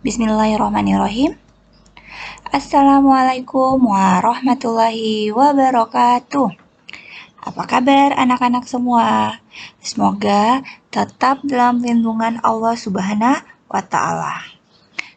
Bismillahirrahmanirrahim. Assalamualaikum warahmatullahi wabarakatuh. Apa kabar anak-anak semua? Semoga tetap dalam lindungan Allah Subhanahu wa Ta'ala.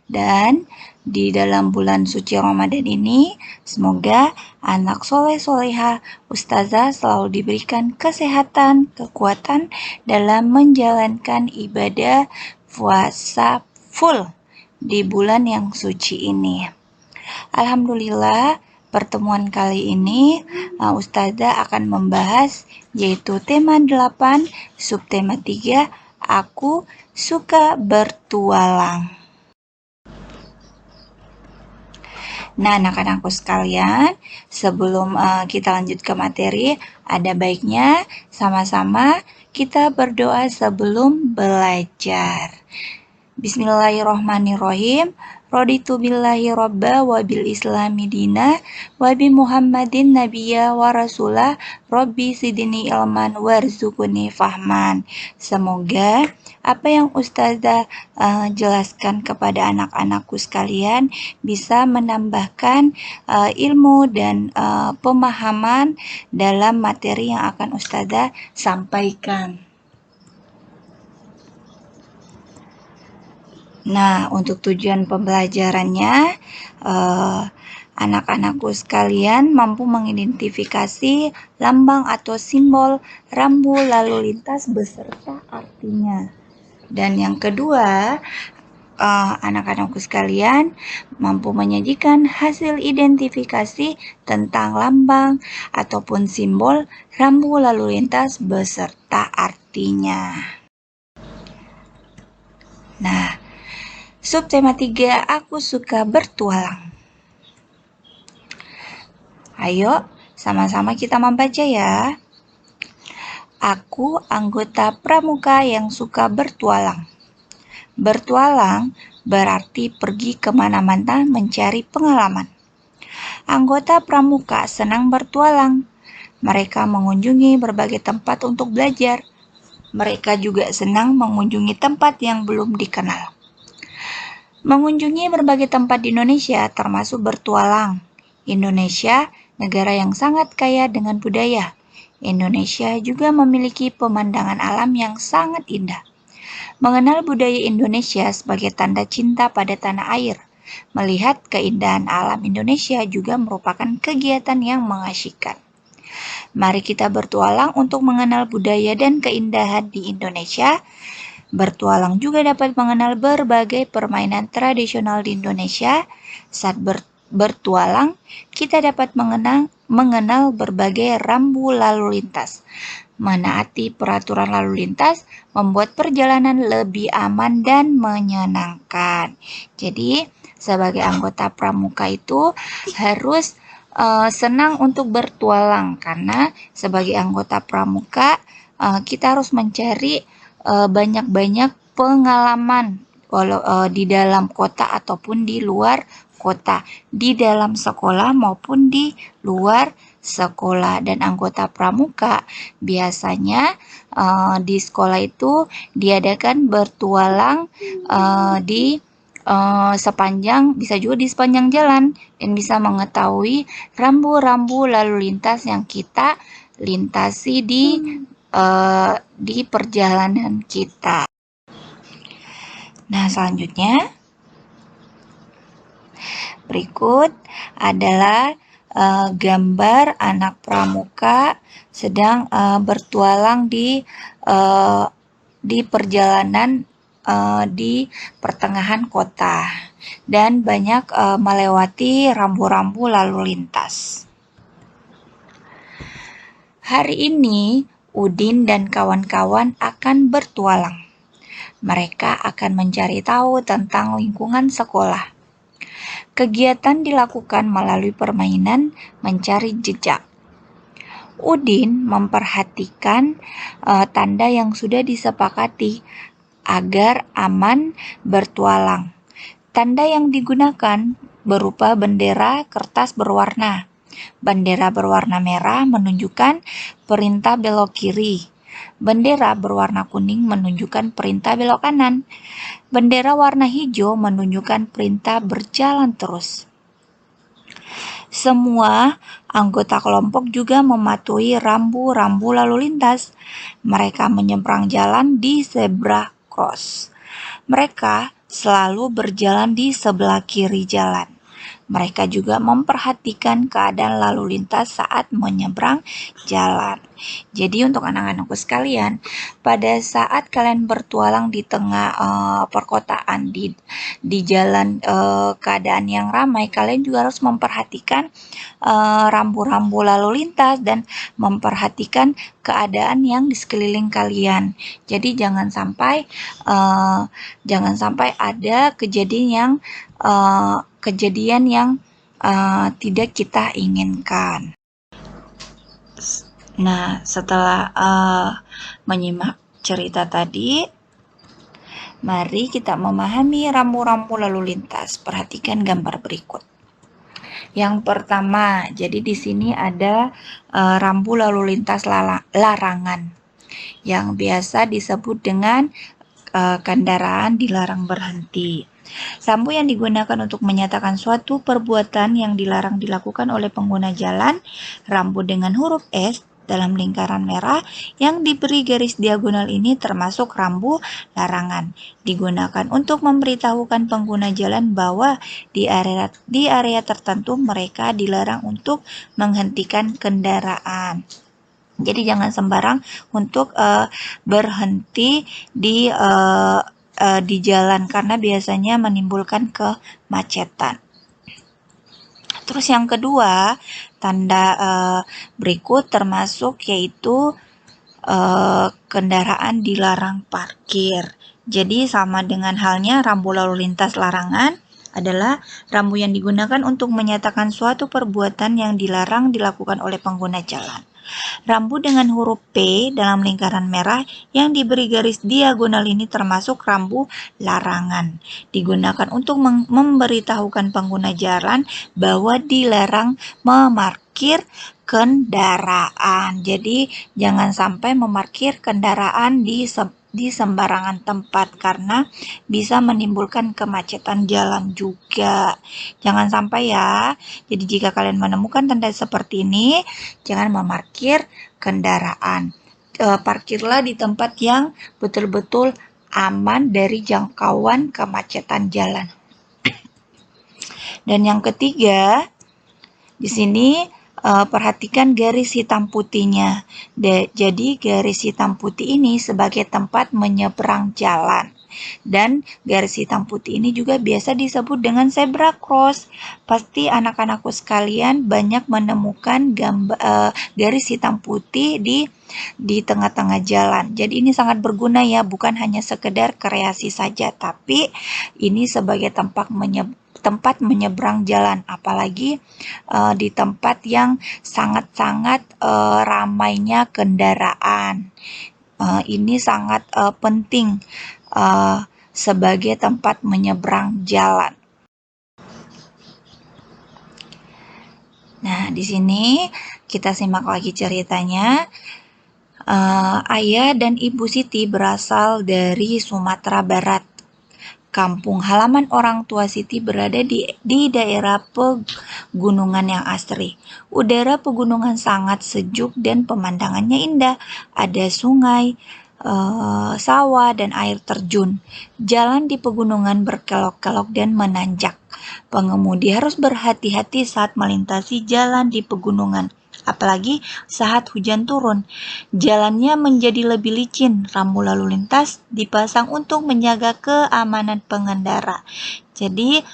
Dan di dalam bulan suci Ramadan ini, semoga anak soleh-soleha ustazah selalu diberikan kesehatan, kekuatan dalam menjalankan ibadah puasa full di bulan yang suci ini. Alhamdulillah, pertemuan kali ini ustazah akan membahas yaitu tema 8, subtema 3, aku suka bertualang. Nah, anak-anakku sekalian, sebelum kita lanjut ke materi, ada baiknya sama-sama kita berdoa sebelum belajar. Bismillahirrahmanirrahim. Raditu billahi robba wa bil islami dina wa bi muhammadin nabiyya wa rasulah rabbi sidini ilman warzuqni fahman. Semoga apa yang ustazah jelaskan kepada anak-anakku sekalian bisa menambahkan ilmu dan pemahaman dalam materi yang akan ustazah sampaikan. Nah, untuk tujuan pembelajarannya, anak-anakku sekalian mampu mengidentifikasi lambang atau simbol rambu lalu lintas beserta artinya. Dan yang kedua, anak-anakku sekalian mampu menyajikan hasil identifikasi tentang lambang ataupun simbol rambu lalu lintas beserta artinya. Nah, subtema 3, aku suka bertualang. Ayo, sama-sama kita membaca ya. Aku anggota pramuka yang suka bertualang. Bertualang berarti pergi kemana-mana mencari pengalaman. Anggota pramuka senang bertualang. Mereka mengunjungi berbagai tempat untuk belajar. Mereka juga senang mengunjungi tempat yang belum dikenal. Mengunjungi berbagai tempat di Indonesia termasuk bertualang. Indonesia negara yang sangat kaya dengan budaya. Indonesia juga memiliki pemandangan alam yang sangat indah. Mengenal budaya Indonesia sebagai tanda cinta pada tanah air. Melihat keindahan alam Indonesia juga merupakan kegiatan yang mengasyikkan. Mari kita bertualang untuk mengenal budaya dan keindahan di Indonesia. Bertualang juga dapat mengenal berbagai permainan tradisional di Indonesia. Saat bertualang, kita dapat mengenal berbagai rambu lalu lintas. Menaati peraturan lalu lintas membuat perjalanan lebih aman dan menyenangkan. Jadi, sebagai anggota pramuka itu harus senang untuk bertualang, karena sebagai anggota pramuka kita harus mencari banyak-banyak pengalaman di dalam kota ataupun di luar kota, di dalam sekolah maupun di luar sekolah. Dan anggota pramuka biasanya di sekolah itu diadakan bertualang di bisa juga di sepanjang jalan, dan bisa mengetahui rambu-rambu lalu lintas yang kita lintasi di perjalanan kita. Nah, selanjutnya berikut adalah gambar anak pramuka sedang bertualang di perjalanan di pertengahan kota dan banyak melewati rambu-rambu lalu lintas. Hari ini Udin dan kawan-kawan akan bertualang. Mereka akan mencari tahu tentang lingkungan sekolah. Kegiatan dilakukan melalui permainan mencari jejak. Udin memperhatikan tanda yang sudah disepakati agar aman bertualang. Tanda yang digunakan berupa bendera kertas berwarna. Bendera berwarna merah menunjukkan perintah belok kiri. Bendera berwarna kuning menunjukkan perintah belok kanan. Bendera warna hijau menunjukkan perintah berjalan terus. Semua anggota kelompok juga mematuhi rambu-rambu lalu lintas. Mereka menyeberang jalan di zebra cross. Mereka selalu berjalan di sebelah kiri jalan. Mereka juga memperhatikan keadaan lalu lintas saat menyeberang jalan. Jadi untuk anak-anakku sekalian, pada saat kalian bertualang di tengah perkotaan, di jalan keadaan yang ramai, kalian juga harus memperhatikan rambu-rambu lalu lintas dan memperhatikan keadaan yang di sekeliling kalian. Jadi jangan sampai ada kejadian yang tidak kita inginkan. Nah, setelah menyimak cerita tadi, mari kita memahami rambu-rambu lalu lintas. Perhatikan gambar berikut. Yang pertama, jadi di sini ada rambu lalu lintas larangan yang biasa disebut dengan kendaraan dilarang berhenti. Rambu yang digunakan untuk menyatakan suatu perbuatan yang dilarang dilakukan oleh pengguna jalan, rambu dengan huruf S dalam lingkaran merah yang diberi garis diagonal ini termasuk rambu larangan. Digunakan untuk memberitahukan pengguna jalan bahwa di area tertentu mereka dilarang untuk menghentikan kendaraan. Jadi jangan sembarang untuk berhenti di jalan karena biasanya menimbulkan kemacetan. Terus yang kedua, tanda berikut termasuk yaitu kendaraan dilarang parkir. Jadi sama dengan halnya rambu lalu lintas larangan adalah rambu yang digunakan untuk menyatakan suatu perbuatan yang dilarang dilakukan oleh pengguna jalan. Rambu dengan huruf P dalam lingkaran merah yang diberi garis diagonal ini termasuk rambu larangan. Digunakan untuk memberitahukan pengguna jalan bahwa dilarang memarkir kendaraan. Jadi jangan sampai memarkir kendaraan di sembarangan tempat karena bisa menimbulkan kemacetan jalan juga. Jangan sampai ya. Jadi jika kalian menemukan tanda seperti ini, jangan memarkir kendaraan. Parkirlah di tempat yang betul-betul aman dari jangkauan kemacetan jalan. Dan yang ketiga, di sini perhatikan garis hitam putihnya. Jadi garis hitam putih ini sebagai tempat menyeberang jalan. Dan garis hitam putih ini juga biasa disebut dengan zebra cross. Pasti anak-anakku sekalian banyak menemukan garis hitam putih di tengah-tengah jalan. Jadi ini sangat berguna ya, bukan hanya sekedar kreasi saja, tapi ini sebagai tempat menyeberang jalan, apalagi di tempat yang sangat-sangat ramainya kendaraan. Ini sangat penting sebagai tempat menyeberang jalan. Nah, di sini kita simak lagi ceritanya. Ayah dan Ibu Siti berasal dari Sumatera Barat. Kampung halaman orang tua Siti berada di daerah pegunungan yang asri. Udara pegunungan sangat sejuk dan pemandangannya indah. Ada sungai, sawah, dan air terjun. Jalan di pegunungan berkelok-kelok dan menanjak. Pengemudi harus berhati-hati saat melintasi jalan di pegunungan. Apalagi saat hujan turun, jalannya menjadi lebih licin. Rambu lalu lintas dipasang untuk menjaga keamanan pengendara. Jadi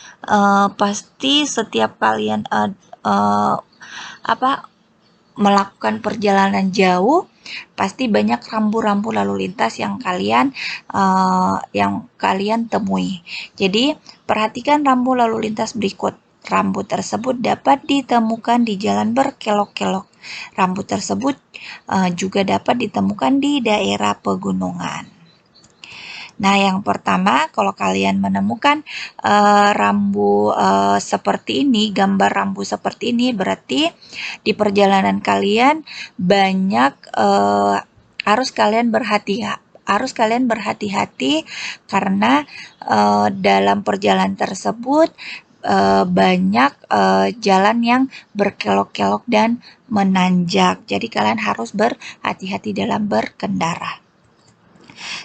pasti setiap kalian melakukan perjalanan jauh, pasti banyak rambu-rambu lalu lintas yang kalian temui. Jadi perhatikan rambu lalu lintas berikut. Rambu tersebut dapat ditemukan di jalan berkelok-kelok. Rambu tersebut juga dapat ditemukan di daerah pegunungan. Nah, yang pertama, kalau kalian menemukan rambu seperti ini, gambar rambu seperti ini, berarti di perjalanan kalian banyak harus kalian berhati-hati karena dalam perjalanan tersebut banyak jalan yang berkelok-kelok dan menanjak. Jadi kalian harus berhati-hati dalam berkendara.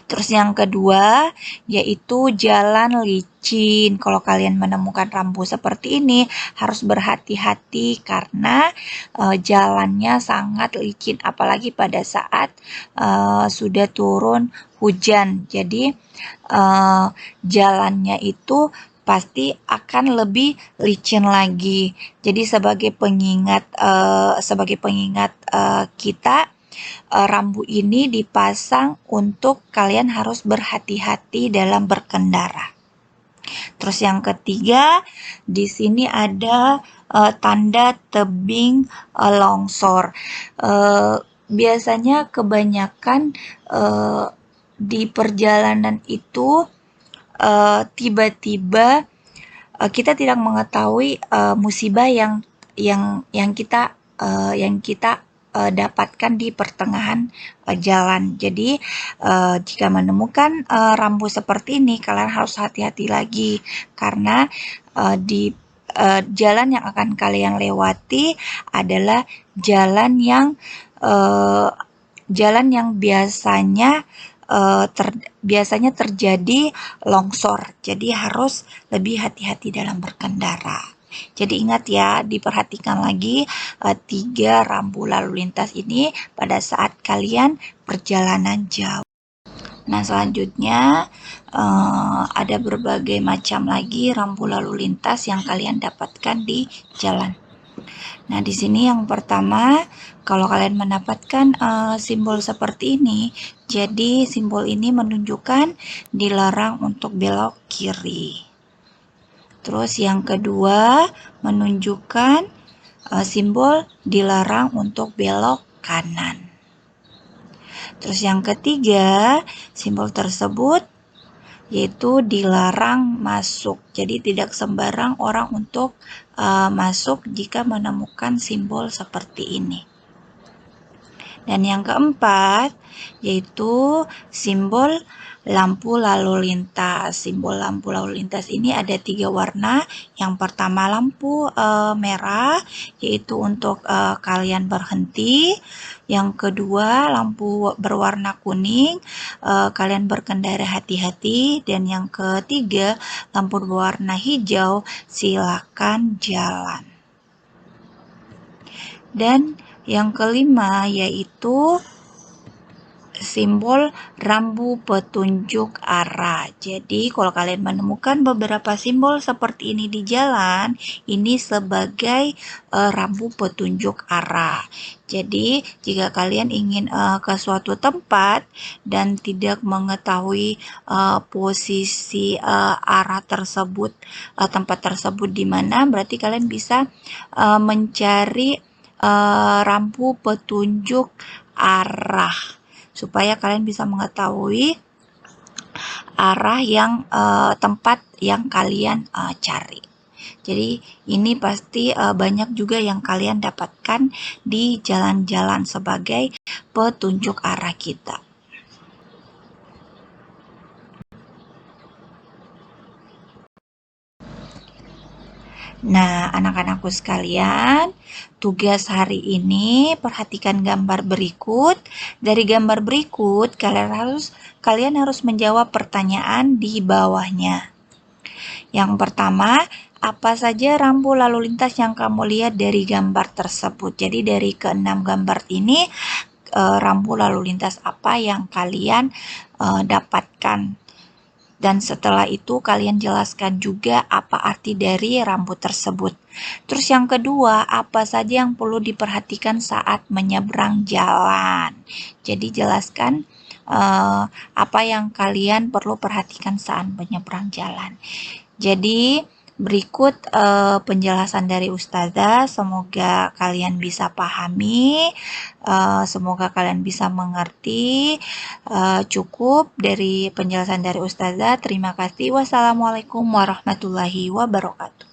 Terus yang kedua yaitu jalan licin. Kalau kalian menemukan rambu seperti ini harus berhati-hati karena jalannya sangat licin, apalagi pada saat sudah turun hujan. Jadi jalannya itu pasti akan lebih licin lagi. Jadi sebagai pengingat kita, rambu ini dipasang untuk kalian harus berhati-hati dalam berkendara. Terus yang ketiga, di sini ada tanda tebing longsor. Biasanya kebanyakan di perjalanan itu tiba-tiba kita tidak mengetahui musibah yang kita dapatkan di pertengahan jalan. Jadi jika menemukan rambu seperti ini, kalian harus hati-hati lagi karena di jalan yang akan kalian lewati adalah jalan yang biasanya terjadi longsor. Jadi harus lebih hati-hati dalam berkendara. Jadi ingat ya, diperhatikan lagi 3 rambu lalu lintas ini pada saat kalian perjalanan jauh. Nah, selanjutnya ada berbagai macam lagi rambu lalu lintas yang kalian dapatkan di jalan. Nah, di sini yang pertama, kalau kalian mendapatkan simbol seperti ini, jadi simbol ini menunjukkan dilarang untuk belok kiri. Terus yang kedua menunjukkan simbol dilarang untuk belok kanan. Terus yang ketiga, simbol tersebut yaitu dilarang masuk. Jadi tidak sembarang orang untuk masuk jika menemukan simbol seperti ini. Dan yang keempat yaitu simbol lampu lalu lintas. Simbol lampu lalu lintas ini ada 3 warna. Yang pertama lampu merah, yaitu untuk kalian berhenti. Yang kedua lampu berwarna kuning, kalian berkendara hati-hati. Dan yang ketiga lampu berwarna hijau, silakan jalan. Dan yang kelima yaitu simbol rambu petunjuk arah. Jadi kalau kalian menemukan beberapa simbol seperti ini di jalan, ini sebagai rambu petunjuk arah. Jadi jika kalian ingin ke suatu tempat dan tidak mengetahui posisi arah tersebut, tempat tersebut di mana, berarti kalian bisa mencari rambu petunjuk arah supaya kalian bisa mengetahui arah yang tempat yang kalian cari. Jadi ini pasti banyak juga yang kalian dapatkan di jalan-jalan sebagai petunjuk arah kita. Nah, anak-anakku sekalian, tugas hari ini perhatikan gambar berikut. Dari gambar berikut, kalian harus menjawab pertanyaan di bawahnya. Yang pertama, apa saja rambu lalu lintas yang kamu lihat dari gambar tersebut? Jadi dari ke-6 gambar ini, rambu lalu lintas apa yang kalian dapatkan? Dan setelah itu kalian jelaskan juga apa arti dari rambu tersebut. Terus yang kedua, apa saja yang perlu diperhatikan saat menyeberang jalan. Jadi jelaskan apa yang kalian perlu perhatikan saat menyeberang jalan. Jadi berikut penjelasan dari Ustazah, semoga kalian bisa pahami, semoga kalian bisa mengerti. Cukup dari penjelasan dari Ustazah. Terima kasih. Wassalamualaikum warahmatullahi wabarakatuh.